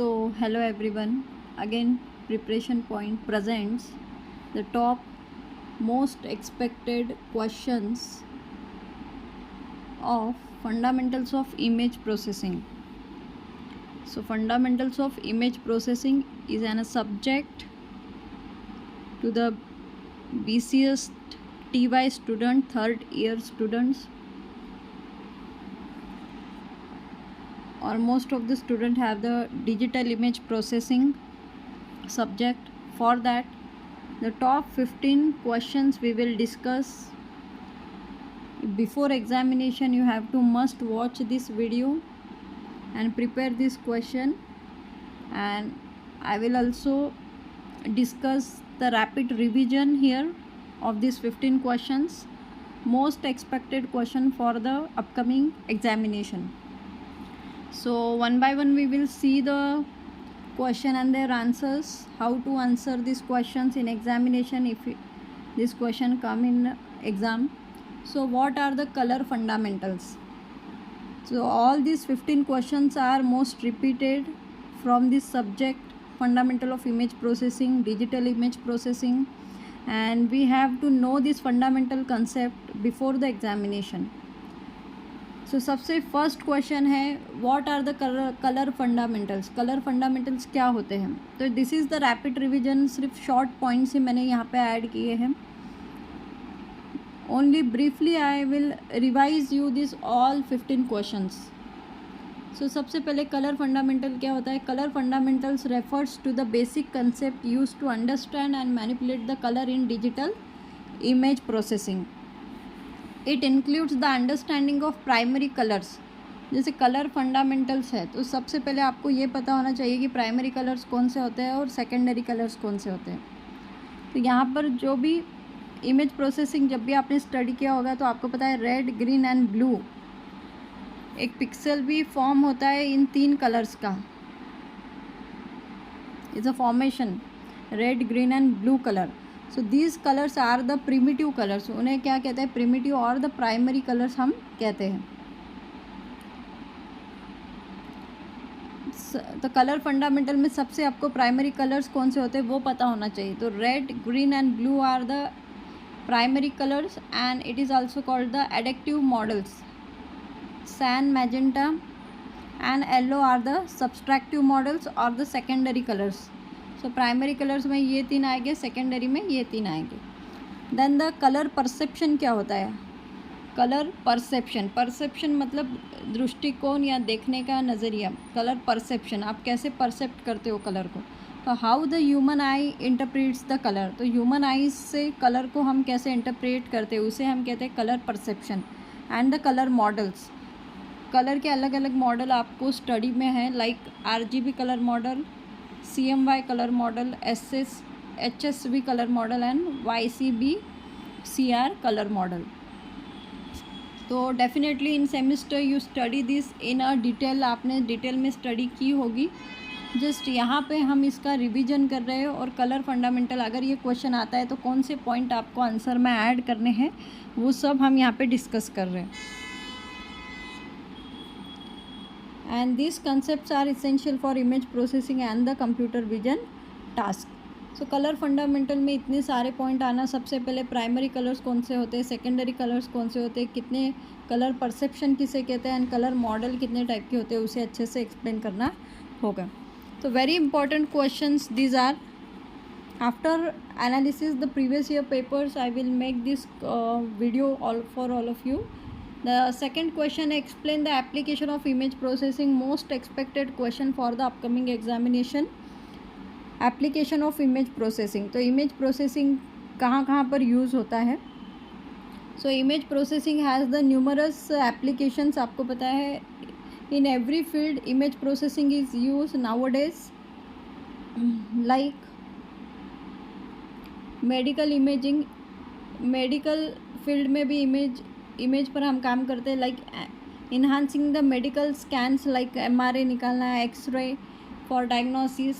So, hello everyone. Again, Preparation Point presents the top most expected questions of fundamentals of image processing. So, fundamentals of image processing is a subject to the BCS TY student, third year students, or most of the student have the digital image processing subject. For that, the top 15 questions we will discuss. Before examination, you have to must watch this video and prepare this question, and I will also discuss the rapid revision here of these 15 questions, most expected question for the upcoming examination. So one by one we will see the question and their answers, how to answer these questions in examination if this question come in exam. So what are the color fundamentals? So all these 15 questions are most repeated from this subject, fundamental of image processing, digital image processing, and we have to know this fundamental concept before the examination. So सबसे first question है, what are the colour fundamentals. Colour fundamentals क्या होते हैं? तो this is the rapid revision. सिर्फ short points ही मैंने यहाँ पे ऐड किए हैं. Only briefly I will revise you this all 15 questions. So सबसे पहले कलर फंडामेंटल क्या होता है? Colour fundamentals refers to the basic concept use to understand and manipulate the colour in digital image processing. It includes the understanding of primary colours. जैसे colour fundamentals है तो सबसे पहले आपको ये पता होना चाहिए कि प्राइमरी कलर्स कौन से होते हैं और सेकेंडरी कलर्स कौन से होते हैं. तो यहाँ पर जो भी इमेज प्रोसेसिंग जब भी आपने स्टडी किया होगा तो आपको पता है रेड, ग्रीन एंड ब्लू एक पिक्सल भी फॉर्म होता है इन 3 कलर्स का. It's a formation, red, green and blue colour. So these colours are the primitive colours. उन्हें क्या कहते हैं? प्रिमिटिव और द प्राइमरी कलर्स हम कहते हैं. तो कलर फंडामेंटल में सबसे आपको प्राइमरी कलर्स कौन से होते हैं वो पता होना चाहिए. तो red, green and blue are the primary colours and it is also called the एडिक्टिव models. Cyan, magenta and yellow are the subtractive models और the secondary colours. So primary colours में ये 3 आएंगे, सेकेंडरी में ये 3 आएंगे. देन द कलर परसेप्शन क्या होता है? कलर परसेप्शन मतलब दृष्टिकोण या देखने का नज़रिया. कलर परसेप्शन, आप कैसे परसेप्ट करते हो कलर को. तो how the human I interprets the colour. तो ह्यूमन आईज से कलर को हम कैसे इंटरप्रेट करते हैं उसे हम कहते हैं colour perception. And the colour models, colour के अलग अलग मॉडल आपको स्टडी में है, like RGB colour model, CMY colour model, HSV colour model and YCB-CR colour model. तो definitely in semester you study this in a detail. आपने detail में study की होगी. जस्ट यहाँ पे हम इसका रिवीजन कर रहे हैं. और कलर फंडामेंटल अगर ये क्वेश्चन आता है तो कौन से पॉइंट आपको आंसर में ऐड करने हैं वो सब हम यहाँ पे डिस्कस कर रहे हैं. And these concepts are essential for image processing and the computer vision task. So colour fundamental में इतने सारे पॉइंट आना. सबसे पहले प्राइमरी कलर्स कौन से होते हैं, सेकेंडरी कलर्स कौन से होते हैं, कितने कलर परसेप्शन किसे कहते हैं, एंड कलर मॉडल कितने टाइप के होते हैं उसे अच्छे से एक्सप्लेन करना होगा. तो very important questions these are. After analysis the previous year papers I will make this video for all of you. The second question, explain the application of image processing, most expected question for the upcoming examination. Application of image processing. तो image processing कहाँ कहाँ पर use होता है? So image processing has the numerous applications. आपको पता है in every field image processing is used nowadays, like medical imaging. Medical field में भी इमेज पर हम काम करते हैं, like enhancing the medical scans, like MRI निकालना है, एक्सरे फॉर डायग्नोसिस.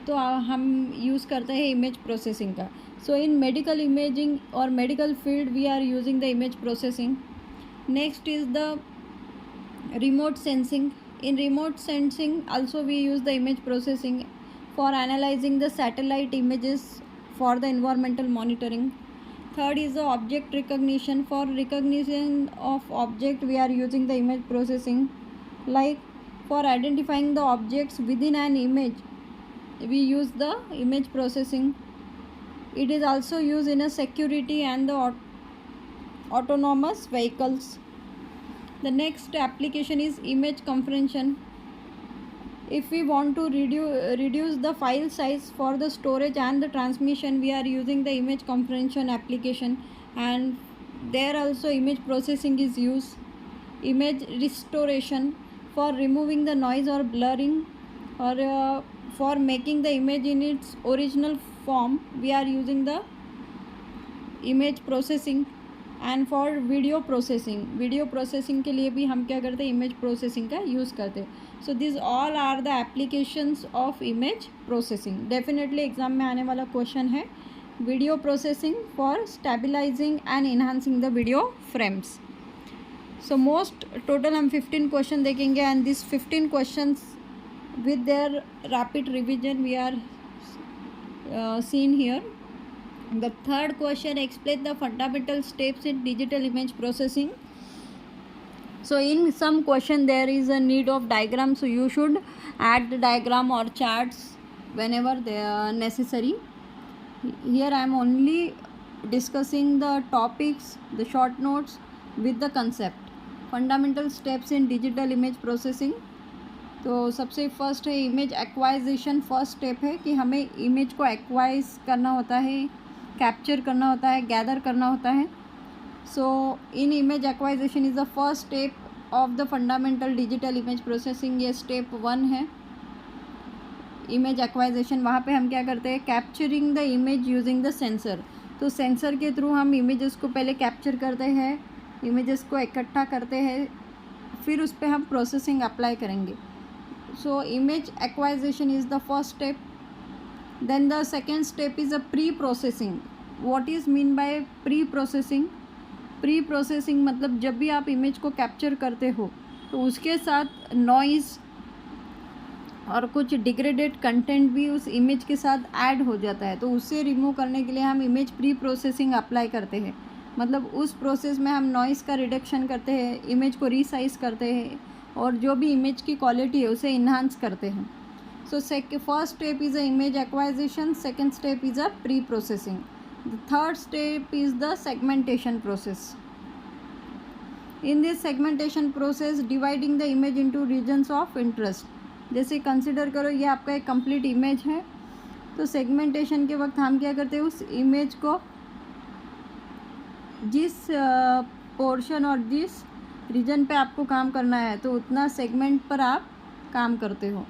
तो हम यूज़ करते हैं इमेज प्रोसेसिंग का. सो इन मेडिकल इमेजिंग और medical field we are using the image processing. Next is the remote sensing. In remote sensing also we use the image processing for analyzing the satellite images for the environmental monitoring. Third is the object recognition. For recognition of object we are using the image processing. Like for identifying the objects within an image we use the image processing. It is also used in a security and the autonomous vehicles. The next application is image compression. If we want to reduce the file size for the storage and the transmission, we are using the image compression application, and there also image processing is used. Image restoration, for removing the noise or blurring, or for making the image in its original form, we are using the image processing. And for video processing के लिए भी हम क्या करते हैं, image processing का use करते हैं. So this all are the applications of image processing. Definitely exam में आने वाला क्वेश्चन है video processing for stabilising and enhancing the video frames. So most total हम 15 क्वेश्चन देखेंगे, and this 15 question with their rapid revision we are seen here. The third question, explain the fundamental steps in digital image processing. So in some question there is a need of diagram, so you should add the diagram or charts whenever they are necessary. Here I am only discussing the topics, the short notes with the concept. Fundamental steps in digital image processing. तो सबसे first है image acquisition. First step है कि हमें image को एक्वाइज करना होता है, कैप्चर करना होता है, गैदर करना होता है. So in image acquisition is the first step of the fundamental digital image processing. ये स्टेप 1 है इमेज एक्वाइजेशन. वहाँ पे हम क्या करते हैं, capturing the image using the sensor. तो सेंसर के थ्रू हम इमेजेस को पहले कैप्चर करते हैं, इमेजेस को इकट्ठा करते हैं, फिर उस पर हम प्रोसेसिंग अप्लाई करेंगे. So image acquisition is the first step. Then the second step is a pre-processing. What is mean by pre-processing? Pre-processing मतलब जब भी आप इमेज को कैप्चर करते हो तो उसके साथ नॉइज़ और कुछ डिग्रेडेड कंटेंट भी उस इमेज के साथ ऐड हो जाता है. तो उससे रिमूव करने के लिए हम इमेज प्री प्रोसेसिंग अप्लाई करते हैं. मतलब उस प्रोसेस में हम नॉइज़ का रिडक्शन करते हैं, इमेज को रीसाइज करते हैं, और जो भी इमेज की क्वालिटी है उसे इन्हांस करते हैं. So first step is a image acquisition, second step is a pre-processing. The third step is the segmentation process. In this segmentation process, dividing the image into regions of interest. जैसे consider करो ये आपका एक complete image है, तो segmentation के वक्त हम क्या करते हैं, उस इमेज को जिस पोर्शन और जिस रीजन पे आपको काम करना है तो उतना सेगमेंट पर आप काम करते हो.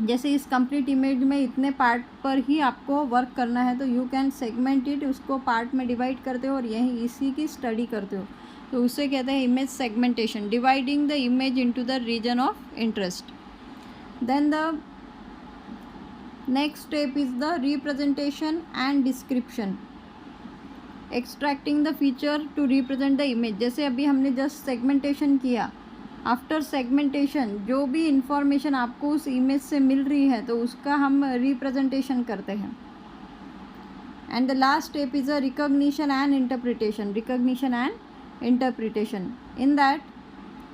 जैसे इस कंप्लीट इमेज में इतने पार्ट पर ही आपको वर्क करना है, तो यू कैन सेगमेंट इट, उसको पार्ट में डिवाइड करते हो और यही इसी की स्टडी करते हो. तो उससे कहते हैं image segmentation, dividing the image into the region of interest. Then the next step is the representation and description. Extracting the feature to represent the image. जैसे अभी हमने जस्ट सेगमेंटेशन किया, आफ्टर सेगमेंटेशन जो भी इंफॉर्मेशन आपको उस image से मिल रही है तो उसका हम रिप्रेजेंटेशन करते हैं. And the last step is a recognition and interpretation. Recognition and interpretation in that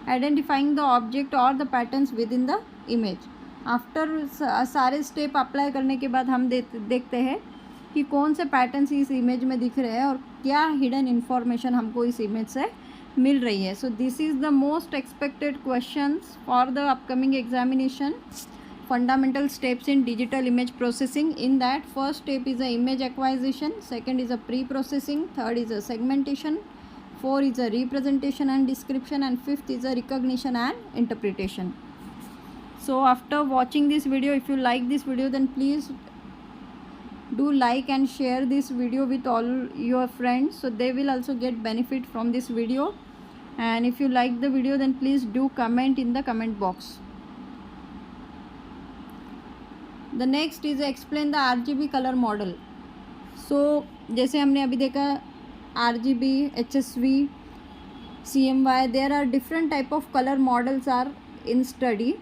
identifying the object और the patterns within the image. After सारे स्टेप अप्लाई करने के बाद हम देखते हैं कि कौन से पैटर्न्स इस इमेज में दिख रहे हैं और क्या हिडन इन्फॉर्मेशन हमको इस इमेज से मिल रही है. सो this is the most expected questions for the upcoming examination. Fundamental steps in digital image processing. In that first step is a image acquisition, second is a pre processing, third is a segmentation, four is a representation and description, and fifth is a recognition and interpretation. So after watching this video, if you like this video, then please do like and share this video with all your friends, so they will also get benefit from this video. And if you like the video, then please do comment in the comment box. The next is explain the RGB color model. So जैसे हमने अभी देखा RGB, HSV, CMY, there are different type of color models are in study,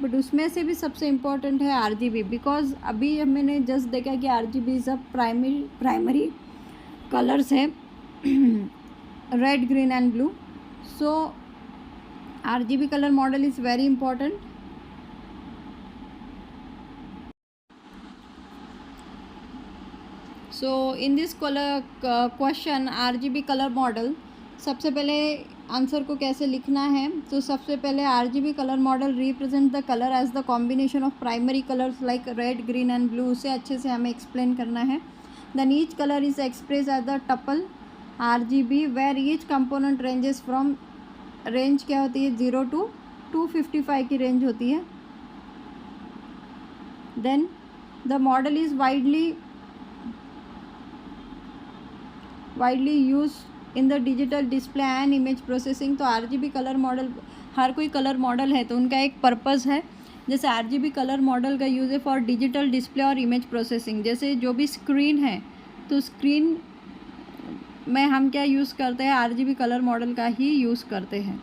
but उसमें से भी सबसे important है RGB, because अभी मैंने जस्ट देखा कि RGB is a primary colours है red, green and blue. So RGB color model is very important. So in this question RGB color model, सबसे पहले आंसर को कैसे लिखना है. तो सबसे पहले RGB color model represent the color as the combination of primary colors like red, green and blue. उसे अच्छे से हमें explain करना है. Then each color is expressed as the tuple RGB where each component ranges from, range क्या होती है 0 to 255 की रेंज होती है. Then the model is widely use in the digital display and image processing. तो RGB colour model, हर कोई colour model है तो उनका एक पर्पस है. जैसे RGB कलर मॉडल का यूज़ है फॉर डिजिटल डिस्प्ले और इमेज प्रोसेसिंग. जैसे जो भी स्क्रीन है तो स्क्रीन में हम क्या यूज़ करते हैं, RGB कलर मॉडल का ही यूज़ करते हैं.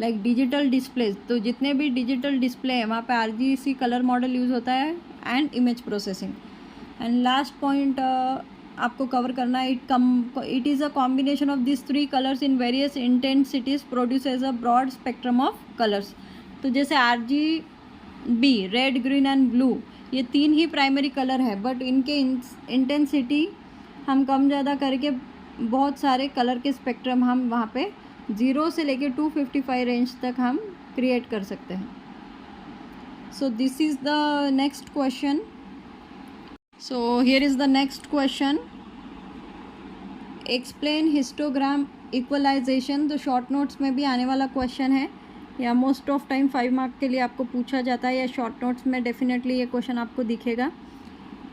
लाइक डिजिटल डिस्प्लेज, तो जितने भी डिजिटल डिस्प्ले है वहाँ पे RGB कलर मॉडल यूज़ होता है and image processing. And last point आपको कवर करना है, it is a combination of this 3 colours in various intensities produces a broad spectrum of colours. तो जैसे RGB red, green and blue ये 3 ही primary colour है, बट इनके intensity हम कम ज़्यादा करके बहुत सारे कलर के स्पेक्ट्रम हम वहाँ पे 0 से लेके 255 रेंज तक हम क्रिएट कर सकते हैं. So this is the next question. So here is the next question, explain histogram equalisation. तो शॉर्ट नोट्स में भी आने वाला क्वेश्चन है, या मोस्ट ऑफ टाइम 5 मार्क के लिए आपको पूछा जाता है, या शॉर्ट नोट्स में डेफिनेटली ये क्वेश्चन आपको दिखेगा.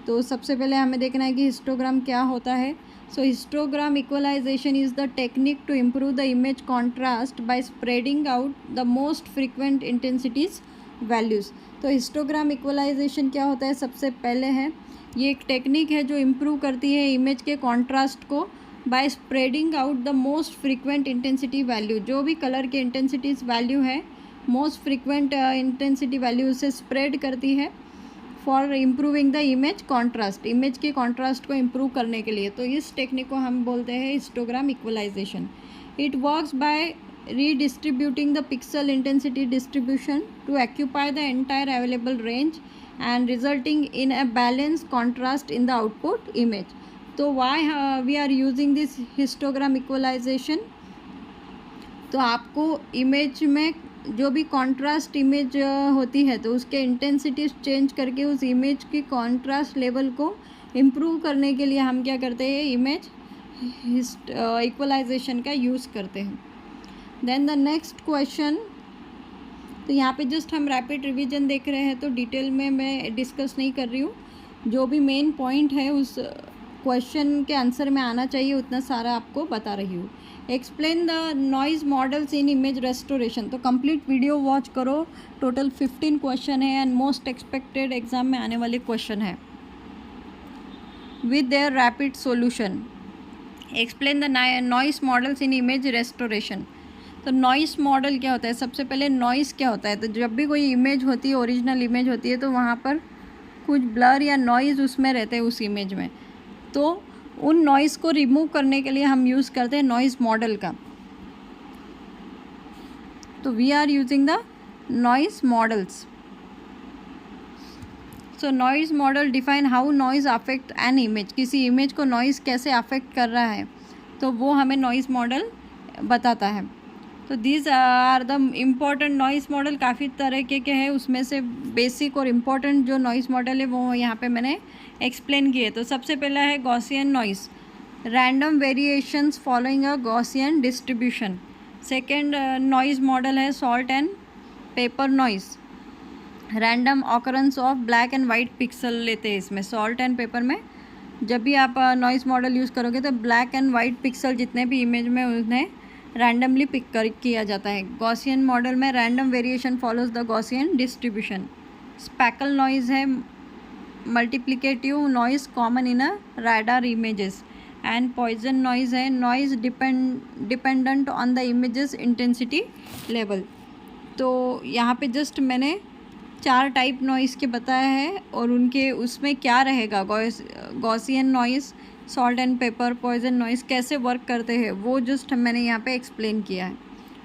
तो सबसे पहले हमें देखना है कि हिस्टोग्राम क्या होता है. So histogram equalization is the technique to improve the image contrast by spreading out the most frequent intensities values. तो हिस्टोग्राम इक्वलाइजेशन क्या होता है, सबसे पहले है ये एक टेक्निक है जो इम्प्रूव करती है इमेज के कॉन्ट्रास्ट को by spreading out the most frequent intensity value. जो भी कलर के इंटेंसिटीज वैल्यू है, मोस्ट फ्रीक्वेंट इंटेंसिटी वैल्यू उसे स्प्रेड करती है for improving the image contrast, image के कॉन्ट्रास्ट को इम्प्रूव करने के लिए. तो इस टेक्निक को हम बोलते हैं histogram equalisation. It works by redistributing the pixel intensity distribution to occupy the entire available range and resulting in a balanced contrast in the output image. तो why we are using this histogram equalization? तो आपको image में जो भी contrast image होती है तो उसके इंटेंसिटी चेंज करके उस इमेज की कॉन्ट्रास्ट लेवल को इम्प्रूव करने के लिए हम क्या करते हैं, इमेज इक्वलाइजेशन का यूज़ करते हैं. देन द नेक्स्ट क्वेश्चन, तो यहाँ पे जस्ट हम रैपिड रिवीजन देख रहे हैं, तो डिटेल में मैं डिस्कस नहीं कर रही हूँ. जो भी मेन पॉइंट है उस क्वेश्चन के आंसर में आना चाहिए उतना सारा आपको बता रही हूँ. Explain the noise models in image restoration. तो कंप्लीट वीडियो वॉच करो, टोटल 15 क्वेश्चन है एंड मोस्ट एक्सपेक्टेड एग्जाम में आने वाले क्वेश्चन है with their rapid solution. Explain the noise models in image restoration. तो नॉइस मॉडल क्या होता है, सबसे पहले नॉइस क्या होता है. तो जब भी कोई इमेज होती है, ओरिजिनल इमेज होती है, तो वहाँ पर कुछ ब्लर या नॉइज़ उसमें रहते हैं उस इमेज में. तो उन नॉइज़ को रिमूव करने के लिए हम यूज़ करते हैं नॉइज़ मॉडल का. तो we are using the noise models. So noise model define how noise affect an image. किसी इमेज को नॉइज़ कैसे अफेक्ट कर रहा है तो वो हमें नॉइज़ मॉडल बताता है. तो these are the important noise model. काफ़ी तरह के हैं, उसमें से बेसिक और इम्पॉर्टेंट जो नॉइज़ मॉडल है वो यहाँ पे मैंने एक्सप्लेन किए. तो सबसे पहला है Gaussian noise, random variations following a Gaussian distribution. Second noise model है salt and pepper noise, random occurrence of black and white pixel लेते हैं इसमें. सॉल्ट एंड पेपर में जब भी आप नॉइज़ मॉडल यूज़ करोगे तो ब्लैक एंड वाइट पिक्सल जितने भी इमेज में उन्हें रैंडमली पिक किया जाता है. गॉसियन मॉडल में random variation follows the Gaussian distribution. Speckle noise है multiplicative noise common in a radar images. And Poisson noise है noise dependent on the images intensity level. तो यहाँ पे जस्ट मैंने 4 टाइप नॉइज़ के बताया है और उनके उसमें क्या रहेगा, Gaussian noise, salt and pepper, Poisson noise कैसे वर्क करते हैं वो जस्ट मैंने यहाँ पे एक्सप्लेन किया है.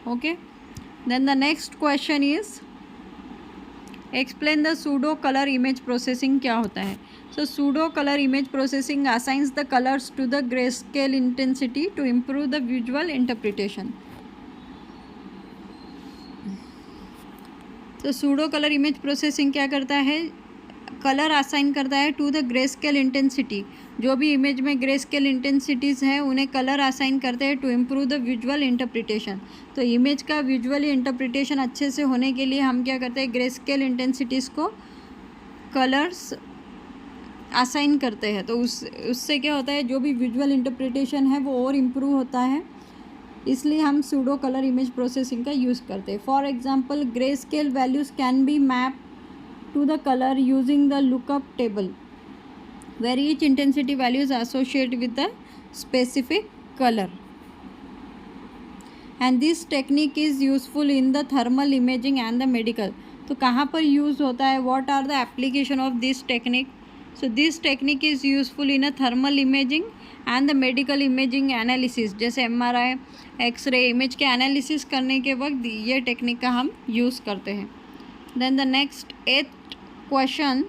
Okay, then the next question is explain the pseudo colour image processing क्या होता है. So pseudo colour image processing assigns the colours to the grey scale intensity to improve the visual interpretation. तो pseudo colour image processing क्या करता है, colour assign करता है to the grey scale intensity. जो भी इमेज में ग्रे स्केल इंटेंसिटीज़ हैं उन्हें कलर असाइन करते हैं to improve the visual interpretation. तो इमेज का विजुअली इंटरप्रिटेशन अच्छे से होने के लिए हम क्या करते हैं, ग्रे स्केल इंटेंसिटीज़ को कलर्स असाइन करते हैं. तो उससे क्या होता है, जो भी विजुअल इंटरप्रिटेशन है वो और इम्प्रूव होता है. इसलिए हम सूडो कलर इमेज प्रोसेसिंग का यूज़ करते हैं. For example grey scale values can be map to the colour using the lookup table where each intensity value is associated with the specific color, and this technique is useful in the thermal imaging and the medical. तो कहाँ पर use होता है, what are the application of this technique? So this technique is useful in a thermal imaging and the medical imaging analysis. जैसे MRI, x ray image के analysis करने के वक्त ये टेक्निक का हम यूज़ करते हैं. Then the next 8th question,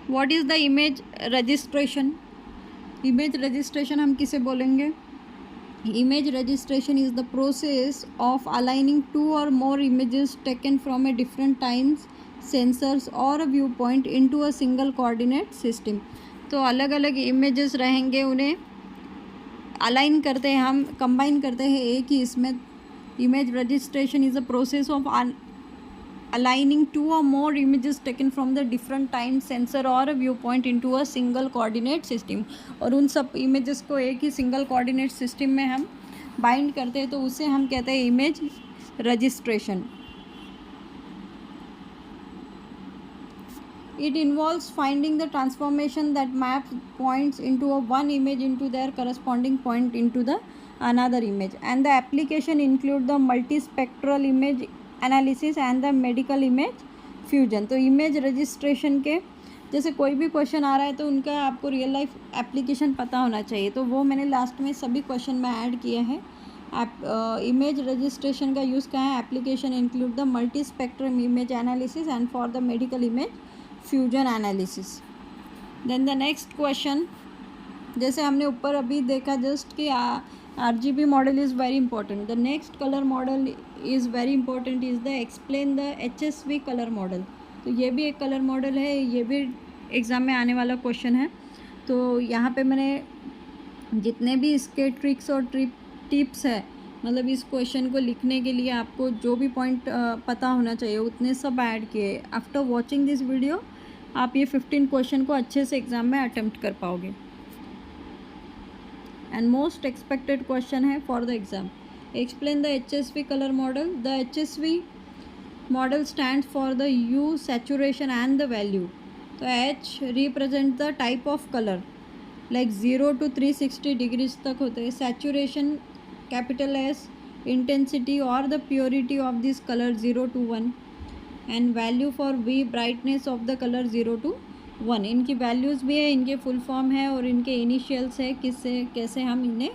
what is the image registration. Image registration हम किसे बोलेंगे, image registration is the process of aligning 2 or more images taken from a different times, sensors or a viewpoint into a single coordinate system. तो अलग अलग images रहेंगे, उन्हें align करते हैं, हम कंबाइन करते हैं एक ही इसमें. Image registration is a process of aligning 2 or more images taken from the different time, sensor or a viewpoint into a single coordinate system. और उन सब images को एक ही single coordinate system में हम bind करते हैं, तो उसे हम कहते हैं image registration. It involves finding the transformation that maps points into a one image into their corresponding point into the another image, and the application include the multispectral image analysis and the medical image fusion. तो image registration के जैसे कोई भी question आ रहा है तो उनका आपको रियल लाइफ एप्लीकेशन पता होना चाहिए, तो वो मैंने लास्ट में सभी क्वेश्चन में ऐड किए हैं. इमेज रजिस्ट्रेशन का यूज़ कहाँ है, application include the multi spectrum image analysis and for the medical image fusion analysis. Then the next question, जैसे हमने ऊपर अभी देखा जस्ट कि RGB model is very important. The next colour model is very important is the explain the HSV colour model. तो ये भी एक कलर मॉडल है, ये भी एग्ज़ाम में आने वाला क्वेश्चन है. तो यहाँ पे मैंने जितने भी इसके ट्रिक्स और टिप्स है, मतलब इस क्वेश्चन को लिखने के लिए आपको जो भी पॉइंट पता होना चाहिए उतने सब ऐड किए. आफ्टर वॉचिंग दिस वीडियो आप ये 15 क्वेश्चन को अच्छे से एग्ज़ाम में अटेम्प्ट कर पाओगे. एंड मोस्ट एक्सपेक्टेड क्वेश्चन है for the exam, explain the HSV colour model. The HSV model stand for the hue, saturation and the value. तो H represent the type of colour, like 0 to 360 degrees तक होते हैं. Saturation capital S, intensity और the purity of this colour 0 to 1, and value for V, brightness of the colour 0 to 1. इनकी values भी है, इनके full form है और इनके इनिशियल्स है, किससे कैसे हम इन्हें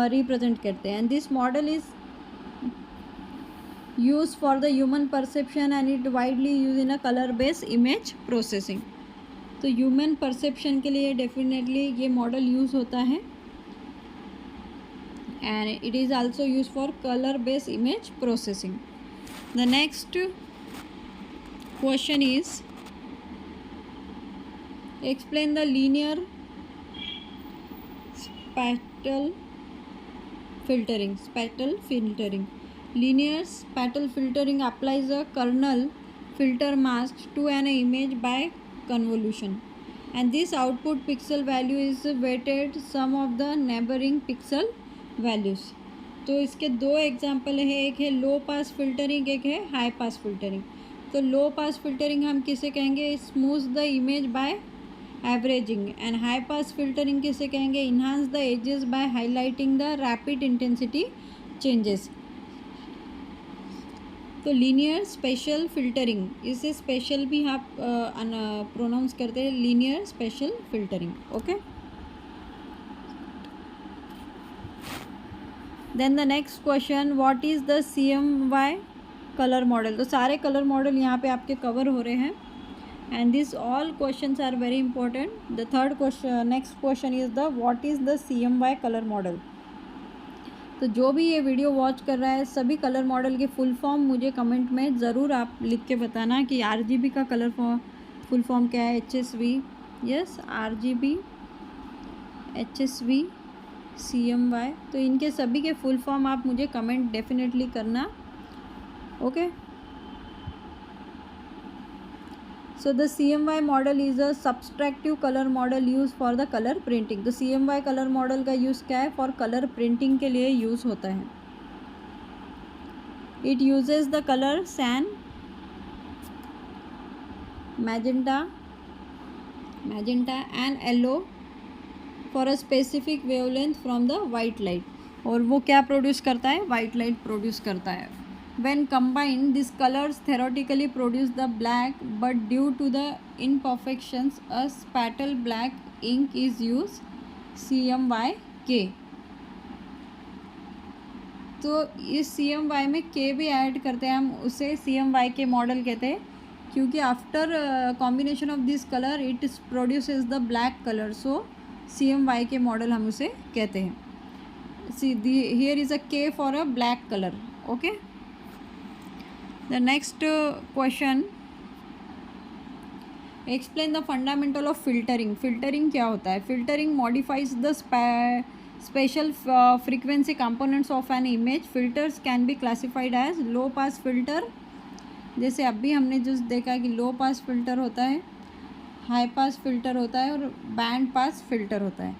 रिप्रेजेंट करते हैं. And this model is use for the human perception and it widely use in a colour based image processing. तो ह्यूमन परसेप्शन के लिए डेफिनेटली ये मॉडल यूज़ होता है and it is also use for colour based image processing. The next question is explain the linear spatial filtering. Linear spatial filtering applies a kernel filter mask to an image by convolution, and this output pixel value is weighted sum of the neighboring pixel values. तो इसके दो example है, एक है लो पास filtering, एक है high pass filtering. तो लो पास filtering हम किसे कहेंगे, smooth the image by averaging. And high pass filtering किसे कहेंगे, enhance the edges by highlighting the rapid intensity changes. तो लीनियर स्पेशल फिल्टरिंग, इसे स्पेशल भी आप प्रोनाउंस करते हैं, linear spatial filtering. Okay. Then the next question, what is the CMY colour model. तो सारे कलर मॉडल यहाँ पे आपके कवर हो रहे हैं and this all questions are very important. The third question, next question is the what is the CMY colour model. तो जो भी ये वीडियो वॉच कर रहा है, सभी कलर मॉडल के फुल फॉर्म मुझे कमेंट में ज़रूर आप लिख के बताना कि RGB का कलर फुल फॉर्म क्या है. HSV, yes, RGB, HSV, CMY. तो इनके सभी के फुल फॉर्म आप मुझे कमेंट डेफिनेटली करना. Okay. So the CMY model is a subtractive color model used for the color printing. तो CMY कलर मॉडल का यूज़ क्या है? फॉर कलर प्रिंटिंग के लिए यूज़ होता है. It uses the color cyan, magenta and yellow for a specific wavelength from the white light. और वो क्या प्रोड्यूस करता है? वाइट लाइट प्रोड्यूस करता है. When combined, these colors theoretically produce the black, but due to the imperfections, a spattle black ink is used, CMYK. तो इस CMY में K भी ऐड करते हैं हम, उसे CMYK मॉडल कहते हैं, क्योंकि after combination of this colour it produces the black colour. So CMYK model हम उसे कहते हैं. See here is a K for a black colour. Okay. The next question, explain the fundamental of filtering. Filtering क्या होता है? Filtering modifies the special frequency components of an image. Filters can be classified as low pass filter, जैसे अभी हमने जो देखा कि लो pass filter होता है, हाई पास फिल्टर होता है और बैंड पास फिल्टर होता है.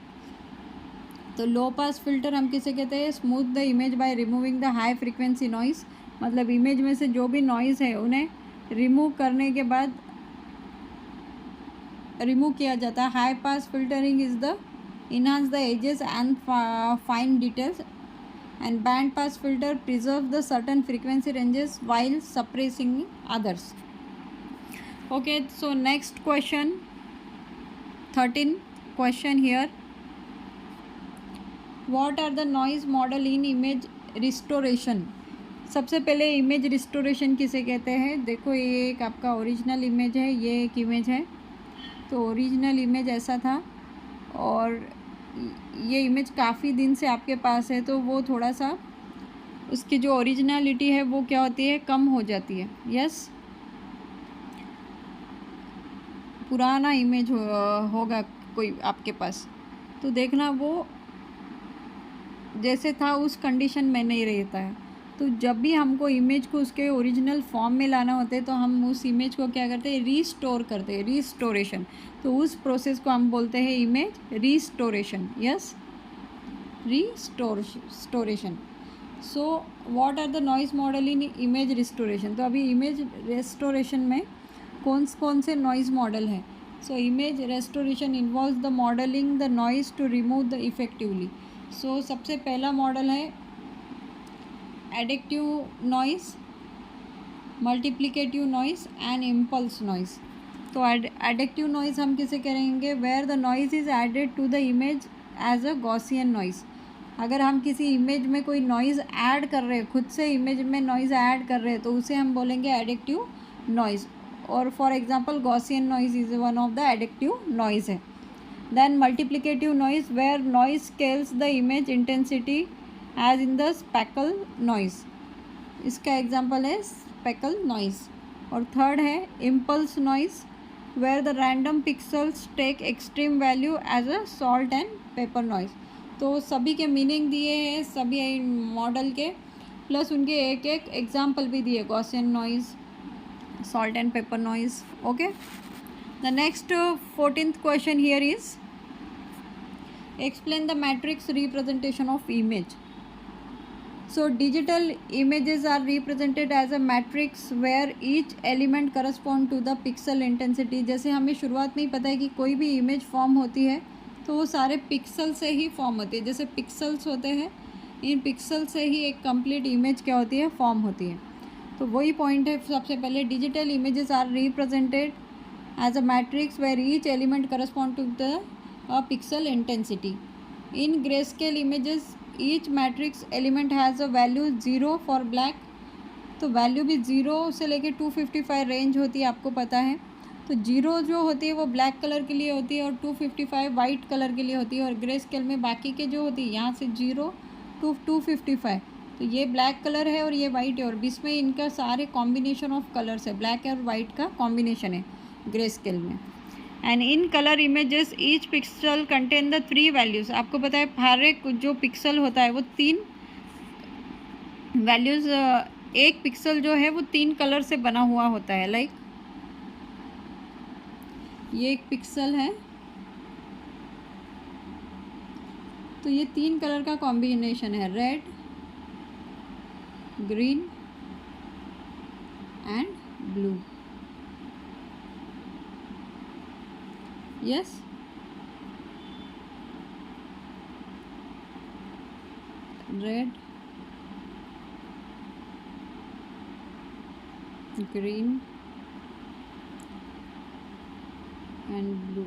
तो लो पास फिल्टर हम किसे कहते हैं? Smooth the image by removing the high frequency noise. मतलब इमेज में से जो भी नॉइज़ है उन्हें रिमूव करने के बाद रिमूव किया जाता है. High pass filtering is the enhance the edges and fine details and band pass filter preserve the certain frequency ranges while suppressing others. Okay. So next question, 13 question here, what are the noise model in image restoration. सबसे पहले image restoration किसे कहते हैं? देखो, ये एक आपका original image है, ये एक इमेज है. तो ओरिजिनल इमेज ऐसा था और ये इमेज काफ़ी दिन से आपके पास है, तो वो थोड़ा सा उसकी जो ओरिजिनलिटी है वो क्या होती है? कम हो जाती है. यस, पुराना इमेज होगा कोई आपके पास, तो देखना वो जैसे था उस कंडीशन में नहीं रहता है. तो जब भी हमको इमेज को उसके ओरिजिनल फॉर्म में लाना होता है तो हम उस इमेज को क्या करते हैं? रीस्टोर करते हैं, रीस्टोरेशन. तो उस प्रोसेस को हम बोलते हैं image restoration. Yes, restoration. So what are the noise model in image restoration. तो अभी इमेज रेस्टोरेशन में कौन से नॉइज़ मॉडल हैं? So image restoration involves the modelling the noise to remove the effectively. So सबसे पहला मॉडल है एडिक्टिव noise, multiplicative noise and impulse noise. तो एडिक्टिव नॉइज़ हम किसे करेंगे? Where the noise is added to the image as a Gaussian noise. अगर हम किसी इमेज में कोई नॉइज़ ऐड कर रहे हैं, खुद से इमेज में नॉइज़ ऐड कर रहे हैं, तो उसे हम बोलेंगे एडिक्टिव नॉइज़. और for example Gaussian noise is one of the एडिक्टिव नॉइज़ है. Then multiplicative noise, where noise scales the image intensity as in the speckle noise. इसका एग्जांपल है स्पेकल नॉइज़. और थर्ड है impulse noise, where the random pixels take extreme value as a salt and pepper noise. तो सभी के meaning दिए हैं सभी मॉडल के, प्लस उनके एक एक एग्जाम्पल भी दिए, Gaussian noise, salt and pepper noise. Okay. The next 14th question here is explain the matrix representation of image. So digital images are represented as a matrix where each element correspond to the pixel intensity. जैसे हमें शुरुआत में ही पता है कि कोई भी image form होती है तो वो सारे पिक्सल से ही फॉर्म होती है. जैसे पिक्सल्स होते हैं, इन पिक्सल से ही एक कंप्लीट इमेज क्या होती है? फॉर्म होती है. तो वही पॉइंट है। सबसे पहले digital images are represented as a matrix where each element correspond to the pixel intensity. In grey scale images each matrix element has a value 0 for black, तो वैल्यू भी 0 से लेके 255 रेंज होती है, आपको पता है। तो 0 जो होती है वो ब्लैक कलर के लिए होती है और 255 वाइट कलर के लिए होती है। और ग्रे स्केल में बाकी के जो होती है यहाँ से 0 to 255, तो ये ब्लैक कलर है और ये वाइट है, और बीच में इनका सारे कॉम्बिनेशन ऑफ कलर्स है, ब्लैक और वाइट का कॉम्बिनेशन है ग्रे स्केल में। And in colour images each pixel contain the 3 values. आपको पता है हर एक जो पिक्सल होता है वो 3 वैल्यूज़, एक पिक्सल जो है वो 3 कलर से बना हुआ होता है। लाइक ये एक पिक्सल है, तो ये 3 कलर का कॉम्बिनेशन है, red, green and blue. Yes, red, green and blue.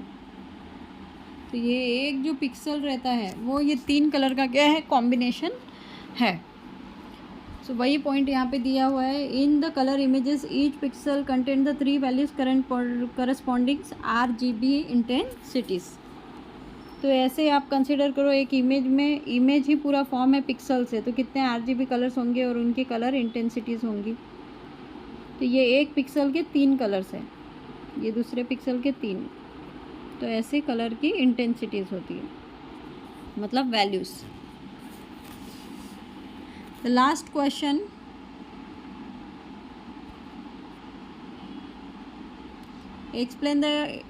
तो ये एक जो पिक्सल रहता है वो ये 3 कलर का क्या है, कॉम्बिनेशन है। सो वही पॉइंट यहाँ पे दिया हुआ है। In the colour images each pixel contain the 3 values corresponding RGB intensities. तो ऐसे आप कंसिडर करो एक इमेज में, इमेज ही पूरा फॉर्म है पिक्सल से, तो कितने RGB कलर्स होंगे और उनकी कलर इंटेंसिटीज़ होंगी। तो ये एक पिक्सल के 3 कलर्स है, ये दूसरे पिक्सल के 3, तो ऐसे कलर की इंटेंसिटीज़ होती है, मतलब values. The last question, explain the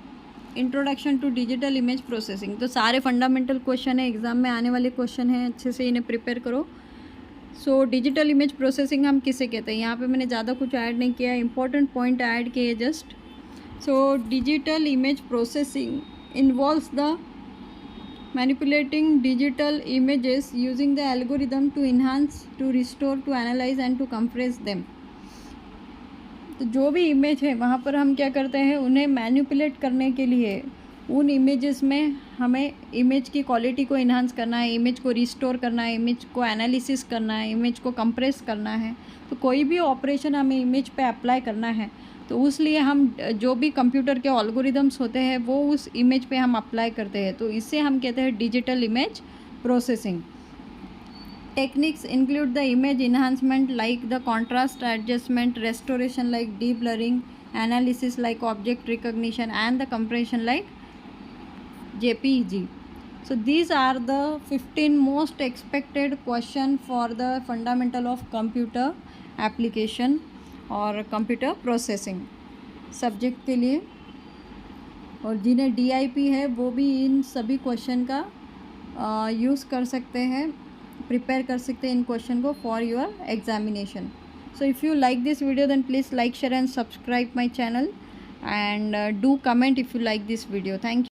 introduction to digital image processing. तो सारे फंडामेंटल क्वेश्चन है, एग्जाम में आने वाले क्वेश्चन हैं, अच्छे से इन्हें प्रिपेयर करो। सो डिजिटल इमेज प्रोसेसिंग हम किसे कहते हैं, यहाँ पे मैंने ज़्यादा कुछ ऐड नहीं किया, इंपॉर्टेंट पॉइंट ऐड किए just. So digital image processing involves the manipulating digital images using the algorithm to enhance, to restore, to analyze and to compress them। तो जो भी इमेज है वहाँ पर हम क्या करते हैं, उन्हें मैनिपुलेट करने के लिए उन इमेजेस में हमें इमेज की क्वालिटी को इन्हांस करना है, इमेज को रिस्टोर करना है, इमेज को एनालिसिस करना है, इमेज को कंप्रेस करना है। तो कोई भी ऑपरेशन हमें इमेज पे अप्लाई करना है, तो उस लिए हम जो भी कंप्यूटर के एल्गोरिदम्स होते हैं वो उस इमेज पे हम अप्लाई करते हैं, तो इसे हम कहते हैं digital image processing. Techniques include the image enhancement like the contrast adjustment, restoration like deep blurring, analysis like object recognition and the compression like JPEG। So these are the 15 most expected question for the fundamental of computer application और computer processing subject के लिए। और जिन्हें DIP है वो भी इन सभी question का यूज़ कर सकते हैं, प्रिपेयर कर सकते हैं इन क्वेश्चन को for your examination. So if you like this video then please like, share and subscribe my channel and do comment if you like this video. Thank you.